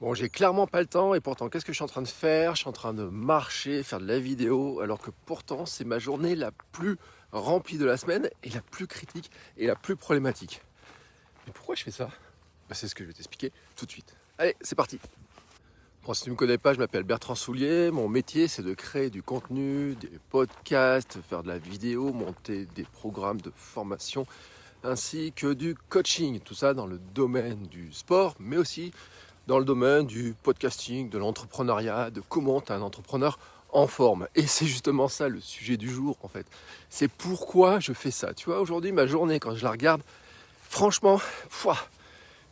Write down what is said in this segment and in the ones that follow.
Bon, j'ai clairement pas le temps et pourtant, qu'est-ce que je suis en train de faire? Je suis en train de marcher, faire de la vidéo, alors que pourtant, c'est ma journée la plus remplie de la semaine et la plus critique et la plus problématique. Mais pourquoi je fais ça? C'est ce que je vais t'expliquer tout de suite. Allez, c'est parti. Bon, si tu ne me connais pas, je m'appelle Bertrand Soulier. Mon métier, c'est de créer du contenu, des podcasts, faire de la vidéo, monter des programmes de formation, ainsi que du coaching. Tout ça dans le domaine du sport, mais aussi dans le domaine du podcasting, de l'entrepreneuriat, de comment tu es un entrepreneur en forme. Et c'est justement ça le sujet du jour en fait. C'est pourquoi je fais ça. Tu vois, aujourd'hui, ma journée, quand je la regarde, franchement,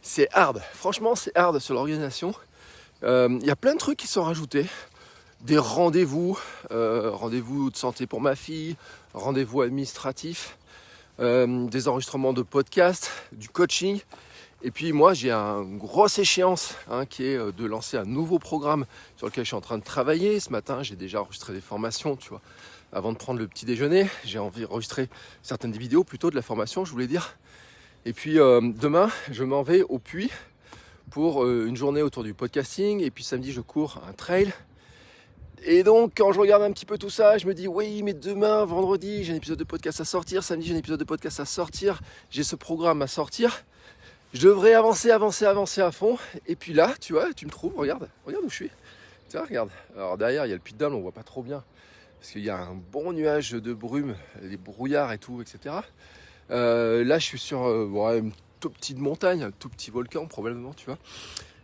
c'est hard. Franchement, c'est hard sur l'organisation. Y a plein de trucs qui sont rajoutés. Des rendez-vous, rendez-vous de santé pour ma fille, rendez-vous administratifs, des enregistrements de podcasts, du coaching. Et puis moi j'ai une grosse échéance qui est de lancer un nouveau programme sur lequel je suis en train de travailler. Ce matin j'ai déjà enregistré des formations, tu vois. Avant de prendre le petit déjeuner, j'ai enregistré certaines vidéos plutôt de la formation, je voulais dire. Et puis demain je m'en vais au Puy pour une journée autour du podcasting. Et puis samedi je cours un trail. Et donc quand je regarde un petit peu tout ça, je me dis oui mais demain, vendredi, j'ai un épisode de podcast à sortir. Samedi j'ai un épisode de podcast à sortir. J'ai ce programme à sortir. Je devrais avancer à fond. Et puis là, tu vois, tu me trouves, regarde où je suis. Tu vois, regarde. Alors derrière, il y a le Puy de Dôme, on voit pas trop bien. Parce qu'il y a un bon nuage de brume, les brouillards et tout, etc. Là, je suis sur une toute petite montagne, un tout petit volcan probablement, tu vois.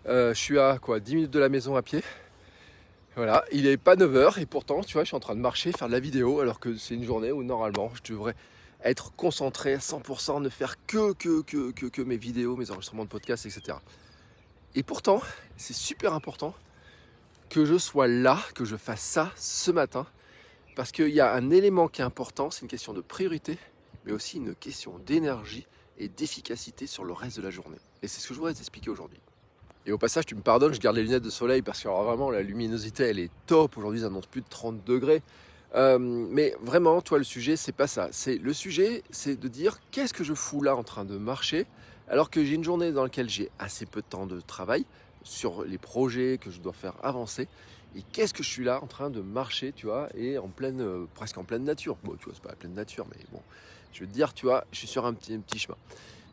Je suis à 10 minutes de la maison à pied. Voilà, il n'est pas 9h et pourtant, tu vois, je suis en train de marcher, faire de la vidéo, alors que c'est une journée où normalement, je devrais être concentré à 100%, ne faire que mes vidéos, mes enregistrements de podcasts, etc. Et pourtant, c'est super important que je sois là, que je fasse ça ce matin, parce qu'il y a un élément qui est important, c'est une question de priorité, mais aussi une question d'énergie et d'efficacité sur le reste de la journée. Et c'est ce que je voudrais t'expliquer aujourd'hui. Et au passage, tu me pardonnes, je garde les lunettes de soleil parce que alors, vraiment la luminosité elle est top. Aujourd'hui, ça annonce plus de 30 degrés. Mais vraiment, toi, le sujet, c'est pas ça. Le sujet, c'est de dire qu'est-ce que je fous là en train de marcher alors que j'ai une journée dans laquelle j'ai assez peu de temps de travail sur les projets que je dois faire avancer. Et qu'est-ce que je suis là en train de marcher, tu vois, et presque en pleine nature. Bon, tu vois, c'est pas la pleine nature, mais bon, je veux te dire, tu vois, je suis sur un petit chemin.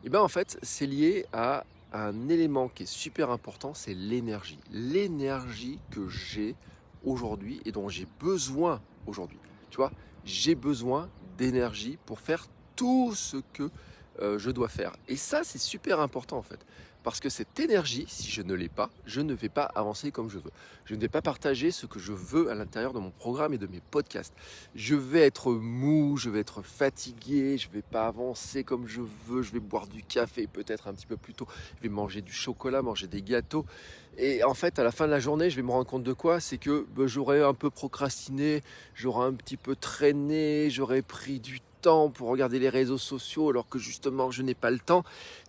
Et bien, en fait, c'est lié à un élément qui est super important, c'est l'énergie. L'énergie que j'ai aujourd'hui et dont j'ai besoin aujourd'hui. Tu vois, j'ai besoin d'énergie pour faire tout ce que je dois faire. Et ça, c'est super important en fait. Parce que cette énergie, si je ne l'ai pas, je ne vais pas avancer comme je veux. Je ne vais pas partager ce que je veux à l'intérieur de mon programme et de mes podcasts. Je vais être mou, je vais être fatigué, je ne vais pas avancer comme je veux, je vais boire du café peut-être un petit peu plus tôt, je vais manger du chocolat, manger des gâteaux. Et en fait, à la fin de la journée, je vais me rendre compte de quoi? C'est que j'aurais un peu procrastiné, j'aurais un petit peu traîné, j'aurais pris du temps pour regarder les réseaux sociaux alors que justement, je n'ai pas le temps.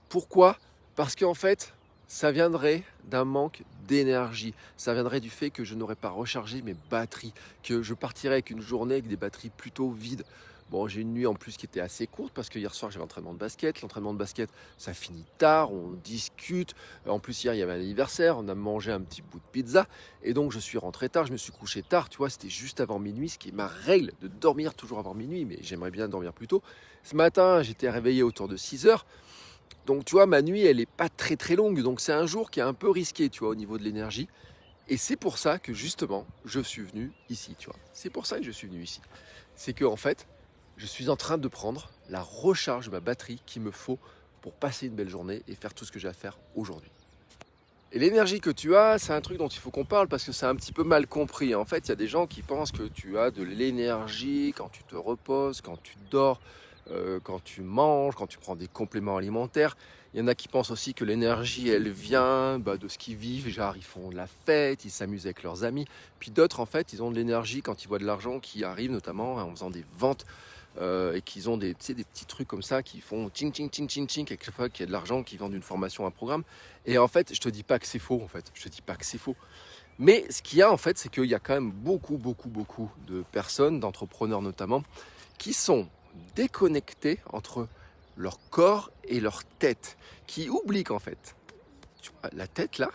Pourquoi? Parce qu'en fait, ça viendrait d'un manque d'énergie. Ça viendrait du fait que je n'aurais pas rechargé mes batteries, que je partirais avec une journée avec des batteries plutôt vides. Bon, j'ai une nuit en plus qui était assez courte parce que hier soir j'avais l'entraînement de basket. L'entraînement de basket, ça finit tard, on discute. En plus, hier il y avait un anniversaire, on a mangé un petit bout de pizza. Et donc je suis rentré tard, je me suis couché tard. Tu vois, c'était juste avant minuit, ce qui est ma règle de dormir toujours avant minuit, mais j'aimerais bien dormir plus tôt. Ce matin, j'étais réveillé autour de 6h. Donc tu vois, ma nuit, elle n'est pas très très longue. Donc c'est un jour qui est un peu risqué, tu vois, au niveau de l'énergie. Et c'est pour ça que justement, je suis venu ici, tu vois. C'est pour ça que je suis venu ici. C'est que en fait, je suis en train de prendre la recharge de ma batterie qu'il me faut pour passer une belle journée et faire tout ce que j'ai à faire aujourd'hui. Et l'énergie que tu as, c'est un truc dont il faut qu'on parle parce que c'est un petit peu mal compris. En fait, il y a des gens qui pensent que tu as de l'énergie quand tu te reposes, quand tu dors, quand tu manges, quand tu prends des compléments alimentaires. Il y en a qui pensent aussi que l'énergie, elle vient de ce qu'ils vivent. Genre, ils font de la fête, ils s'amusent avec leurs amis. Puis d'autres, en fait, ils ont de l'énergie quand ils voient de l'argent qui arrive, notamment en faisant des ventes. Et qu'ils ont des petits trucs comme ça qui font ching ching ching ching ching à chaque fois qu'il y a de l'argent qui vend d'une formation à un programme. Et en fait, je te dis pas que c'est faux, en fait. Je te dis pas que c'est faux. Mais ce qu'il y a, en fait, c'est qu'il y a quand même beaucoup de personnes, d'entrepreneurs notamment, qui sont déconnectés entre leur corps et leur tête, qui oublient qu'en fait, tu vois, la tête là,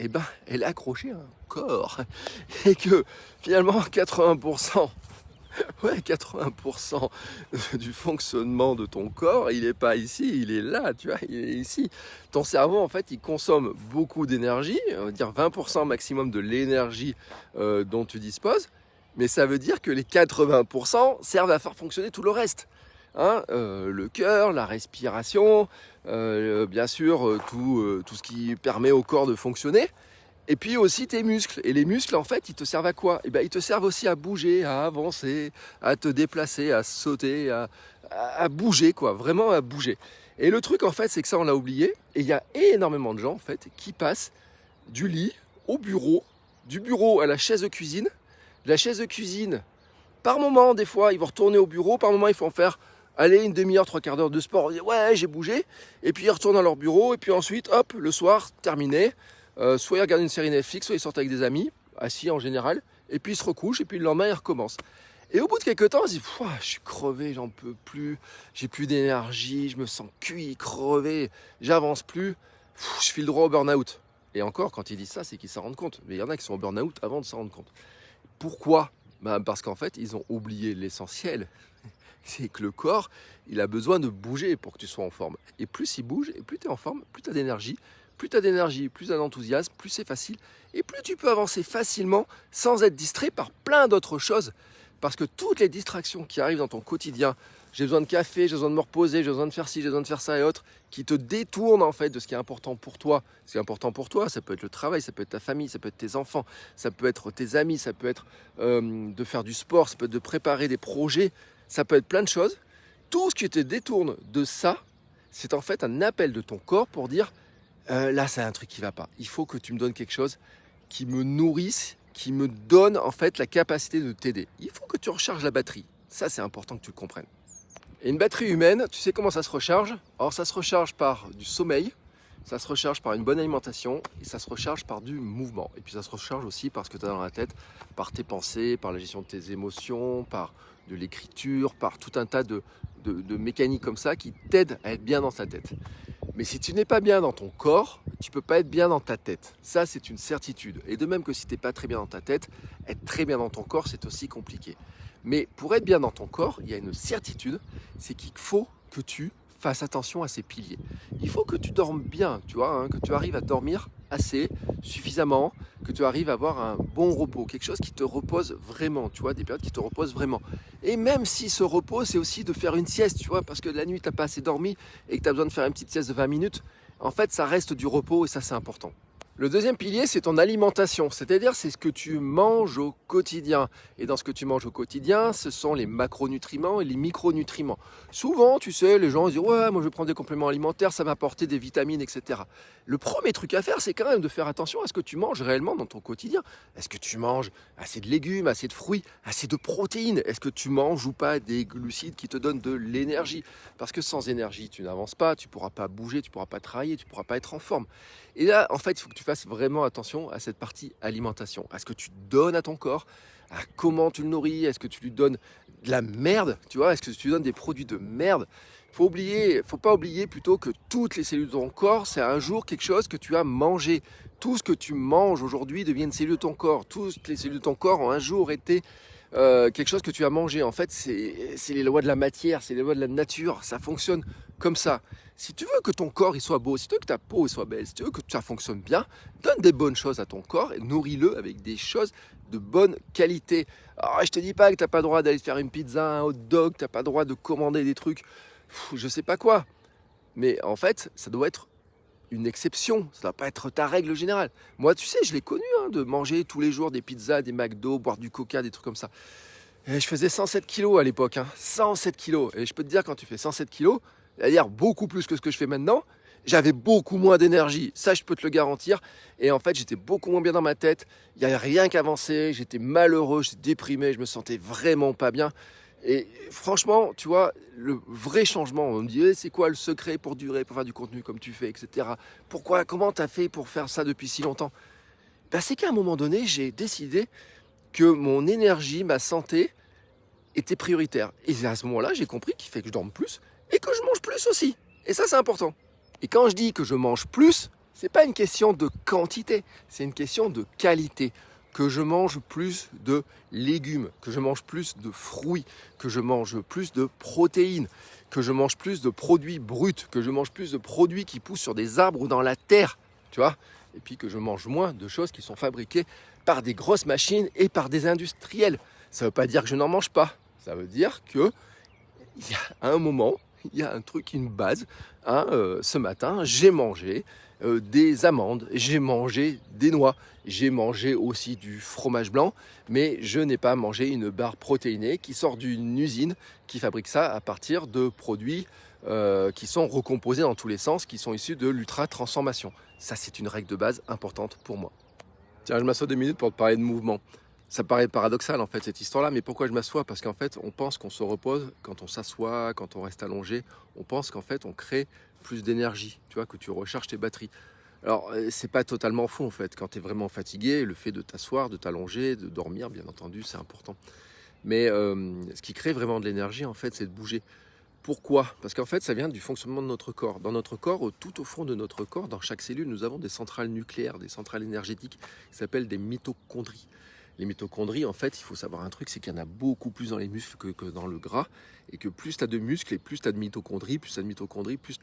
eh ben, elle est accrochée à un corps. Et que finalement, 80%, ouais, 80% du fonctionnement de ton corps, il n'est pas ici, il est là, tu vois, il est ici. Ton cerveau, en fait, il consomme beaucoup d'énergie, on va dire 20% maximum de l'énergie dont tu disposes, mais ça veut dire que les 80% servent à faire fonctionner tout le reste. Hein, le cœur, la respiration, bien sûr, tout ce qui permet au corps de fonctionner. Et puis aussi tes muscles. Et les muscles, en fait, ils te servent à quoi? Eh ben, ils te servent aussi à bouger, à avancer, à te déplacer, à sauter, à bouger, quoi. Vraiment à bouger. Et le truc, en fait, c'est que ça, on l'a oublié. Et il y a énormément de gens, en fait, qui passent du lit au bureau, du bureau à la chaise de cuisine. De la chaise de cuisine, par moment, des fois, ils vont retourner au bureau. Par moment, il faut en faire, allez, une demi-heure, 3/4 d'heure de sport. Ils disent, ouais, j'ai bougé. Et puis, ils retournent dans leur bureau. Et puis ensuite, hop, le soir, terminé. Soit ils regardent une série Netflix, soit ils sortent avec des amis, assis en général, et puis ils se recouchent, et puis le lendemain ils recommencent. Et au bout de quelques temps, ils se disent, je suis crevé, j'en peux plus, j'ai plus d'énergie, je me sens cuit, crevé, j'avance plus, je file droit au burn-out. Et encore, quand ils disent ça, c'est qu'ils s'en rendent compte. Mais il y en a qui sont au burn-out avant de s'en rendre compte. Pourquoi? Parce qu'en fait, ils ont oublié l'essentiel. C'est que le corps, il a besoin de bouger pour que tu sois en forme. Et plus il bouge, et plus tu es en forme, plus tu as d'énergie. Plus tu as d'énergie, plus tu as d'enthousiasme, plus c'est facile. Et plus tu peux avancer facilement sans être distrait par plein d'autres choses. Parce que toutes les distractions qui arrivent dans ton quotidien, j'ai besoin de café, j'ai besoin de me reposer, j'ai besoin de faire ci, j'ai besoin de faire ça et autres, qui te détournent en fait de ce qui est important pour toi. Ce qui est important pour toi, ça peut être le travail, ça peut être ta famille, ça peut être tes enfants, ça peut être tes amis, ça peut être de faire du sport, ça peut être de préparer des projets, ça peut être plein de choses. Tout ce qui te détourne de ça, c'est en fait un appel de ton corps pour dire là, c'est un truc qui ne va pas. Il faut que tu me donnes quelque chose qui me nourrisse, qui me donne en fait la capacité de t'aider. Il faut que tu recharges la batterie. Ça, c'est important que tu le comprennes. Et une batterie humaine, tu sais comment ça se recharge? Alors, ça se recharge par du sommeil, ça se recharge par une bonne alimentation et ça se recharge par du mouvement. Et puis, ça se recharge aussi par ce que tu as dans la tête, par tes pensées, par la gestion de tes émotions, par de l'écriture, par tout un tas de mécaniques comme ça qui t'aident à être bien dans ta tête. Mais si tu n'es pas bien dans ton corps, tu ne peux pas être bien dans ta tête. Ça, c'est une certitude. Et de même que si tu n'es pas très bien dans ta tête, être très bien dans ton corps, c'est aussi compliqué. Mais pour être bien dans ton corps, il y a une certitude, c'est qu'il faut que tu fasses attention à ces piliers. Il faut que tu dormes bien, tu vois, hein, que tu arrives à dormir assez, suffisamment, que tu arrives à avoir un bon repos, quelque chose qui te repose vraiment, tu vois, des périodes qui te reposent vraiment. Et même si ce repos, c'est aussi de faire une sieste, tu vois, parce que la nuit, tu n'as pas assez dormi et que tu as besoin de faire une petite sieste de 20 minutes, en fait, ça reste du repos et ça, c'est important. Le deuxième pilier, c'est ton alimentation, c'est-à-dire c'est ce que tu manges au quotidien. Et dans ce que tu manges au quotidien, ce sont les macronutriments et les micronutriments. Souvent, tu sais, les gens disent « Ouais, moi je prends des compléments alimentaires, ça va apporter des vitamines, etc. » Le premier truc à faire, c'est quand même de faire attention à ce que tu manges réellement dans ton quotidien. Est-ce que tu manges assez de légumes, assez de fruits, assez de protéines? Est-ce que tu manges ou pas des glucides qui te donnent de l'énergie? Parce que sans énergie, tu n'avances pas, tu ne pourras pas bouger, tu ne pourras pas travailler, tu ne pourras pas être en forme. Et là, en fait, il faut que tu fasses vraiment attention à cette partie alimentation, à ce que tu donnes à ton corps, à comment tu le nourris, est-ce que tu lui donnes de la merde, tu vois, est-ce que tu lui donnes des produits de merde? Faut pas oublier plutôt que toutes les cellules de ton corps, c'est un jour quelque chose que tu as mangé. Tout ce que tu manges aujourd'hui devient une cellule de ton corps. Toutes les cellules de ton corps ont un jour été quelque chose que tu as mangé. En fait, c'est les lois de la matière, c'est les lois de la nature. Ça fonctionne comme ça. Si tu veux que ton corps il soit beau, si tu veux que ta peau soit belle, si tu veux que ça fonctionne bien, donne des bonnes choses à ton corps et nourris-le avec des choses de bonne qualité. Alors, je te dis pas que tu n'as pas le droit d'aller te faire une pizza, un hot dog, tu n'as pas le droit de commander des trucs, je sais pas quoi. Mais en fait, ça doit être une exception, ça ne doit pas être ta règle générale. Moi, tu sais, je l'ai connu, de manger tous les jours des pizzas, des McDo, boire du coca, des trucs comme ça. Et je faisais 107 kilos à l'époque, 107 kilos. Et je peux te dire, quand tu fais 107 kilos, c'est-à-dire beaucoup plus que ce que je fais maintenant, j'avais beaucoup moins d'énergie. Ça, je peux te le garantir. Et en fait, j'étais beaucoup moins bien dans ma tête. Il n'y avait rien qu'avancer. J'étais malheureux, j'étais déprimé, je me sentais vraiment pas bien. Et franchement, tu vois, le vrai changement, on me dit c'est quoi le secret pour durer, pour faire du contenu comme tu fais, etc. Comment tu as fait pour faire ça depuis si longtemps? C'est qu'à un moment donné, j'ai décidé que mon énergie, ma santé était prioritaire. Et c'est à ce moment-là, j'ai compris qu'il fait que je dorme plus et que je mange plus aussi. Et ça, c'est important. Et quand je dis que je mange plus, C'est pas une question de quantité, c'est une question de qualité. Que je mange plus de légumes, que je mange plus de fruits, que je mange plus de protéines, que je mange plus de produits bruts, que je mange plus de produits qui poussent sur des arbres ou dans la terre, tu vois. Et puis que je mange moins de choses qui sont fabriquées par des grosses machines et par des industriels. Ça ne veut pas dire que je n'en mange pas. Ça veut dire que il y a un moment, il y a un truc, une base. Ce matin, j'ai mangé des amandes, j'ai mangé des noix, j'ai mangé aussi du fromage blanc, mais je n'ai pas mangé une barre protéinée qui sort d'une usine qui fabrique ça à partir de produits qui sont recomposés dans tous les sens, qui sont issus de l'ultra-transformation. Ça, c'est une règle de base importante pour moi. Tiens, je m'assois 2 minutes pour te parler de mouvement. Ça paraît paradoxal en fait cette histoire-là, mais pourquoi je m'assois? Parce qu'en fait, on pense qu'on se repose quand on s'assoit, quand on reste allongé. On pense qu'en fait, on crée plus d'énergie, tu vois, que tu recharges tes batteries. Alors, c'est pas totalement faux en fait. Quand tu es vraiment fatigué, le fait de t'asseoir, de t'allonger, de dormir, bien entendu, c'est important. Mais ce qui crée vraiment de l'énergie, en fait, c'est de bouger. Pourquoi? Parce qu'en fait, ça vient du fonctionnement de notre corps. Dans notre corps, tout au fond de notre corps, dans chaque cellule, nous avons des centrales nucléaires, des centrales énergétiques qui s'appellent des mitochondries. Les mitochondries, en fait, il faut savoir un truc, c'est qu'il y en a beaucoup plus dans les muscles que dans le gras, et que plus tu as de muscles et plus tu as de mitochondries, plus tu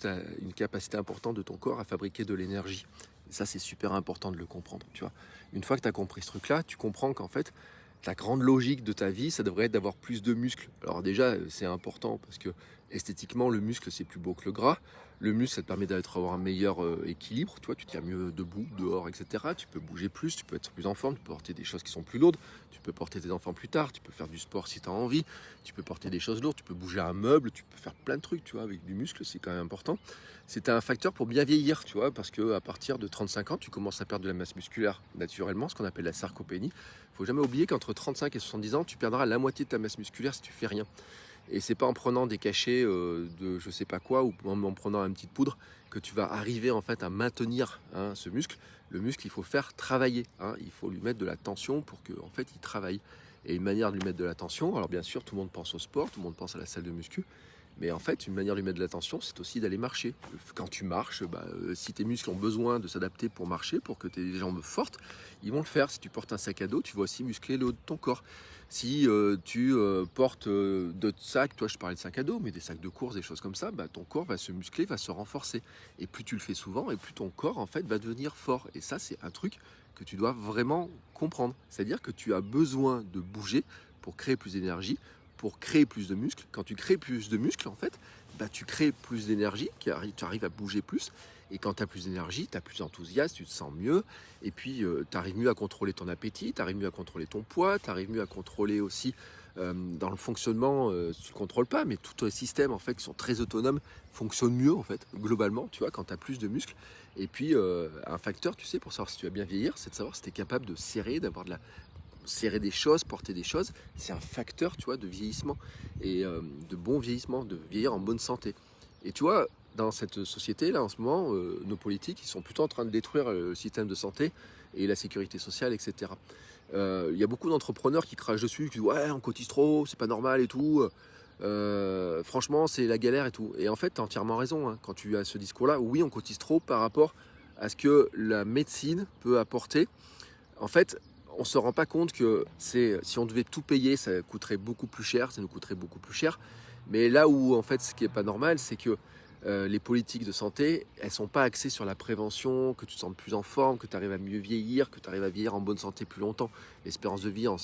as une capacité importante de ton corps à fabriquer de l'énergie. Et ça, c'est super important de le comprendre, tu vois. Une fois que tu as compris ce truc-là, tu comprends qu'en fait, la grande logique de ta vie, ça devrait être d'avoir plus de muscles. Alors déjà, c'est important parce que esthétiquement, le muscle, c'est plus beau que le gras. Le muscle, ça te permet d'avoir un meilleur équilibre. Tu vois, tu tiens mieux debout, dehors, etc. Tu peux bouger plus, tu peux être plus en forme, tu peux porter des choses qui sont plus lourdes. Tu peux porter tes enfants plus tard, tu peux faire du sport si tu as envie. Tu peux porter des choses lourdes, tu peux bouger un meuble, tu peux faire plein de trucs, tu vois, avec du muscle, c'est quand même important. C'est un facteur pour bien vieillir, tu vois, parce qu'à partir de 35 ans, tu commences à perdre de la masse musculaire naturellement, ce qu'on appelle la sarcopénie. Il ne faut jamais oublier qu'entre 35 et 70 ans, tu perdras la moitié de ta masse musculaire si tu fais rien. Et c'est pas en prenant des cachets de je sais pas quoi ou en prenant une petite poudre que tu vas arriver en fait à maintenir ce muscle. Le muscle, il faut faire travailler. Il faut lui mettre de la tension pour que en fait il travaille. Et une manière de lui mettre de la tension, alors bien sûr tout le monde pense au sport, tout le monde pense à la salle de muscu, mais en fait une manière de lui mettre de la tension, c'est aussi d'aller marcher. Quand tu marches, si tes muscles ont besoin de s'adapter pour marcher, pour que tu aies des jambes fortes, ils vont le faire. Si tu portes un sac à dos, tu vas aussi muscler le haut de ton corps. Si tu portes d'autres sacs, toi je parlais de sacs à dos, mais des sacs de course, des choses comme ça, ton corps va se muscler, va se renforcer. Et plus tu le fais souvent, et plus ton corps en fait va devenir fort. Et ça, c'est un truc que tu dois vraiment comprendre. C'est-à-dire que tu as besoin de bouger pour créer plus d'énergie, pour créer plus de muscles. Quand tu crées plus de muscles, en fait, tu crées plus d'énergie, tu arrives à bouger plus. Et quand tu as plus d'énergie, tu as plus d'enthousiasme, tu te sens mieux. Et puis, tu arrives mieux à contrôler ton appétit, tu arrives mieux à contrôler ton poids, tu arrives mieux à contrôler aussi dans le fonctionnement, tu ne le contrôles pas, mais tous les systèmes en fait, qui sont très autonomes fonctionnent mieux, en fait, globalement, tu vois, quand tu as plus de muscles. Et puis, un facteur, tu sais, pour savoir si tu vas bien vieillir, c'est de savoir si tu es capable de serrer, serrer des choses, porter des choses. C'est un facteur, tu vois, de vieillissement et de bon vieillissement, de vieillir en bonne santé. Et tu vois, dans cette société-là, en ce moment, nos politiques, ils sont plutôt en train de détruire le système de santé et la sécurité sociale, etc. Il y a beaucoup d'entrepreneurs qui crachent dessus, qui disent « Ouais, on cotise trop, c'est pas normal et tout. Franchement, c'est la galère et tout. » Et en fait, tu as entièrement raison quand tu as ce discours-là. Oui, on cotise trop par rapport à ce que la médecine peut apporter. En fait, on ne se rend pas compte que si on devait tout payer, ça coûterait beaucoup plus cher, ça nous coûterait beaucoup plus cher. Mais là où, en fait, ce qui n'est pas normal, c'est que les politiques de santé, elles ne sont pas axées sur la prévention, que tu te sentes plus en forme, que tu arrives à mieux vieillir, que tu arrives à vieillir en bonne santé plus longtemps. L'espérance de vie en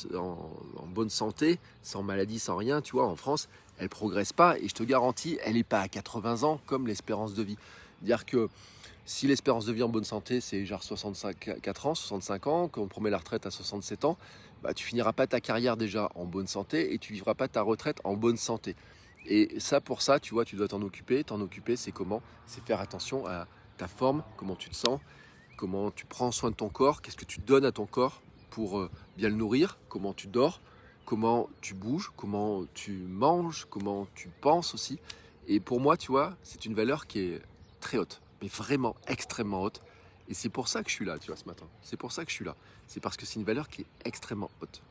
bonne santé, sans maladie, sans rien, tu vois, en France, elle ne progresse pas. Et je te garantis, elle n'est pas à 80 ans comme l'espérance de vie. C'est-à-dire que si l'espérance de vie en bonne santé, c'est genre 64 ans, 65 ans, qu'on promet la retraite à 67 ans, tu finiras pas ta carrière déjà en bonne santé et tu vivras pas ta retraite en bonne santé. Et ça, pour ça, tu vois, tu dois t'en occuper. T'en occuper, c'est comment? C'est faire attention à ta forme, comment tu te sens, comment tu prends soin de ton corps, qu'est-ce que tu donnes à ton corps pour bien le nourrir, comment tu dors, comment tu bouges, comment tu manges, comment tu penses aussi. Et pour moi, tu vois, c'est une valeur qui est très haute, mais vraiment extrêmement haute. Et c'est pour ça que je suis là, tu vois, ce matin. C'est pour ça que je suis là. C'est parce que c'est une valeur qui est extrêmement haute.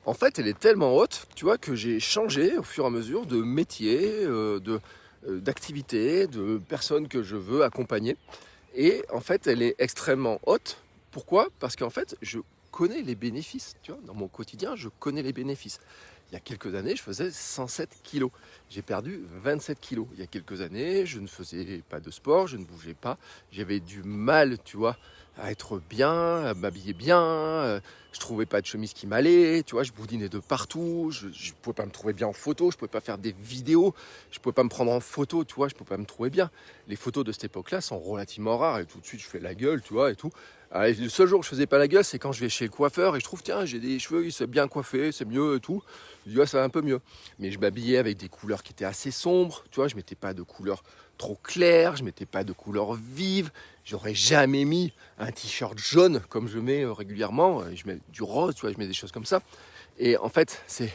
En fait, elle est tellement haute, tu vois, que j'ai changé au fur et à mesure de métier, d'activité, de personnes que je veux accompagner. Et en fait, elle est extrêmement haute. Pourquoi? Parce qu'en fait, je connais les bénéfices. Tu vois, dans mon quotidien, je connais les bénéfices. Il y a quelques années, je faisais 107 kilos. J'ai perdu 27 kilos. Il y a quelques années, je ne faisais pas de sport, je ne bougeais pas. J'avais du mal, tu vois, à être bien, à m'habiller bien. Je trouvais pas de chemise qui m'allait. Tu vois, je boudinais de partout. Je ne pouvais pas me trouver bien en photo. Je ne pouvais pas faire des vidéos. Je ne pouvais pas me prendre en photo. Tu vois, je ne pouvais pas me trouver bien. Les photos de cette époque-là sont relativement rares. Et tout de suite, je fais la gueule, tu vois, et tout. Alors, le seul jour où je faisais pas la gueule, c'est quand je vais chez le coiffeur et je trouve, tiens, j'ai des cheveux, ils sont bien coiffés, c'est mieux et tout. Je dis, ouais, ça va un peu mieux. Mais je m'habillais avec des couleurs qui étaient assez sombres, tu vois, je mettais pas de couleurs trop claires, je mettais pas de couleurs vives. J'aurais jamais mis un t-shirt jaune comme je mets régulièrement. Je mets du rose, tu vois, je mets des choses comme ça. Et en fait, c'est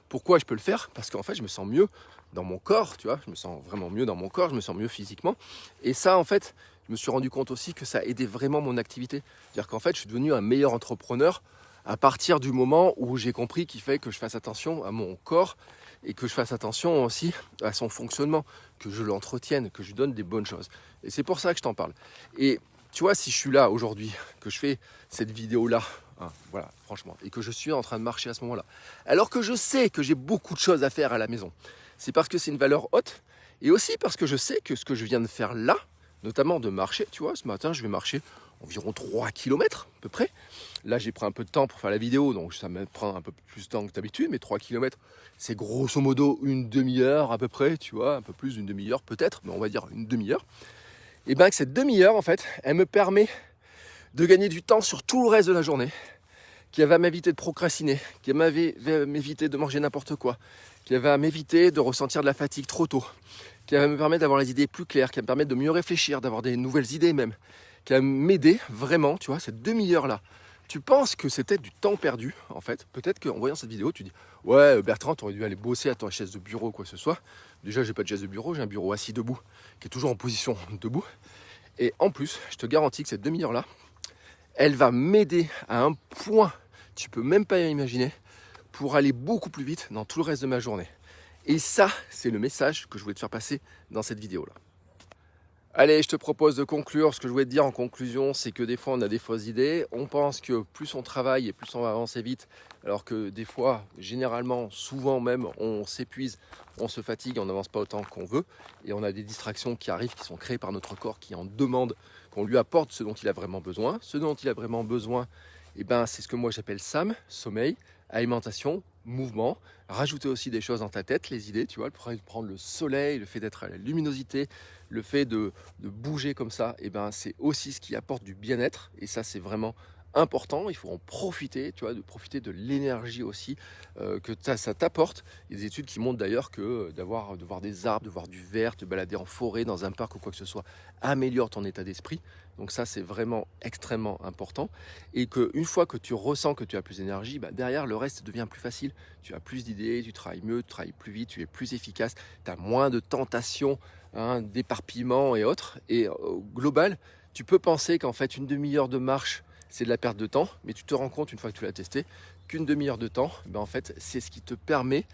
pourquoi je peux le faire, parce qu'en fait, je me sens mieux dans mon corps, tu vois, je me sens vraiment mieux dans mon corps, je me sens mieux physiquement. Et ça, en fait, je me suis rendu compte aussi que ça aidait vraiment mon activité. C'est-à-dire qu'en fait, je suis devenu un meilleur entrepreneur à partir du moment où j'ai compris qu'il fallait que je fasse attention à mon corps et que je fasse attention aussi à son fonctionnement, que je l'entretienne, que je lui donne des bonnes choses. Et c'est pour ça que je t'en parle. Et tu vois, si je suis là aujourd'hui, que je fais cette vidéo-là, hein, voilà, franchement, et que je suis en train de marcher à ce moment-là, alors que je sais que j'ai beaucoup de choses à faire à la maison, c'est parce que c'est une valeur haute, et aussi parce que je sais que ce que je viens de faire là, notamment de marcher, tu vois, ce matin, je vais marcher environ 3 km à peu près. Là, j'ai pris un peu de temps pour faire la vidéo, donc ça me prend un peu plus de temps que d'habitude, mais 3 km, c'est grosso modo une demi-heure à peu près, tu vois, un peu plus d'une demi-heure peut-être, mais on va dire une demi-heure. Et bien que cette demi-heure, en fait, elle me permet de gagner du temps sur tout le reste de la journée, qui va m'éviter de procrastiner, qui va m'éviter de manger n'importe quoi, qui va m'éviter de ressentir de la fatigue trop tôt, qui va me permettre d'avoir les idées plus claires, qui va me permettre de mieux réfléchir, d'avoir des nouvelles idées même, qui va m'aider vraiment, tu vois, cette demi-heure-là. Tu penses que c'était du temps perdu, en fait. Peut-être qu'en voyant cette vidéo, tu dis « Ouais, Bertrand, tu aurais dû aller bosser à ta chaise de bureau, quoi que ce soit. » Déjà, j'ai pas de chaise de bureau, j'ai un bureau assis debout, qui est toujours en position debout. Et en plus, je te garantis que cette demi-heure-là, elle va m'aider à un point, tu peux même pas imaginer, pour aller beaucoup plus vite dans tout le reste de ma journée. Et ça, c'est le message que je voulais te faire passer dans cette vidéo-là. Allez, je te propose de conclure. Ce que je voulais te dire en conclusion, c'est que des fois, on a des fausses idées. On pense que plus on travaille et plus on va avancer vite, alors que des fois, généralement, souvent même, on s'épuise, on se fatigue, on n'avance pas autant qu'on veut. Et on a des distractions qui arrivent, qui sont créées par notre corps, qui en demandent qu'on lui apporte ce dont il a vraiment besoin. Ce dont il a vraiment besoin, eh ben, c'est ce que moi j'appelle SAM, sommeil, alimentation, mouvement. Rajouter aussi des choses dans ta tête, les idées, tu vois, prendre le soleil, le fait d'être à la luminosité, le fait de bouger comme ça, eh ben, c'est aussi ce qui apporte du bien-être. Et ça, c'est vraiment important. Il faut en profiter, tu vois, de profiter de l'énergie aussi que ça t'apporte. Il y a des études qui montrent d'ailleurs que de voir des arbres, de voir du vert, te balader en forêt, dans un parc ou quoi que ce soit, améliore ton état d'esprit. Donc ça, c'est vraiment extrêmement important. Et qu'une fois que tu ressens que tu as plus d'énergie, bah derrière, le reste devient plus facile. Tu as plus d'idées, tu travailles mieux, tu travailles plus vite, tu es plus efficace, tu as moins de tentations, d'éparpillement et autres. Et au global, tu peux penser qu'en fait, une demi-heure de marche, c'est de la perte de temps. Mais tu te rends compte, une fois que tu l'as testé, qu'une demi-heure de temps, ben en fait, c'est ce qui te permet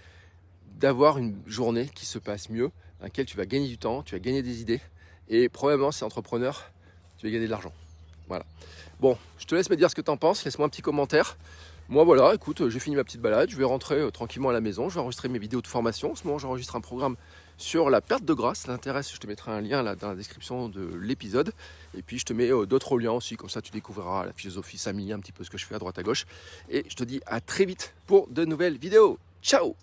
d'avoir une journée qui se passe mieux, dans laquelle tu vas gagner du temps, tu vas gagner des idées. Et probablement, si tu es entrepreneur, tu vas gagner de l'argent. Voilà. Bon, je te laisse me dire ce que tu en penses. Laisse-moi un petit commentaire. Moi, voilà, écoute, j'ai fini ma petite balade. Je vais rentrer tranquillement à la maison. Je vais enregistrer mes vidéos de formation. En ce moment, j'enregistre un programme sur la perte de gras. Si ça t'intéresse, je te mettrai un lien là dans la description de l'épisode. Et puis, je te mets d'autres liens aussi. Comme ça, tu découvriras la philosophie SAMI, un petit peu ce que je fais à droite à gauche. Et je te dis à très vite pour de nouvelles vidéos. Ciao!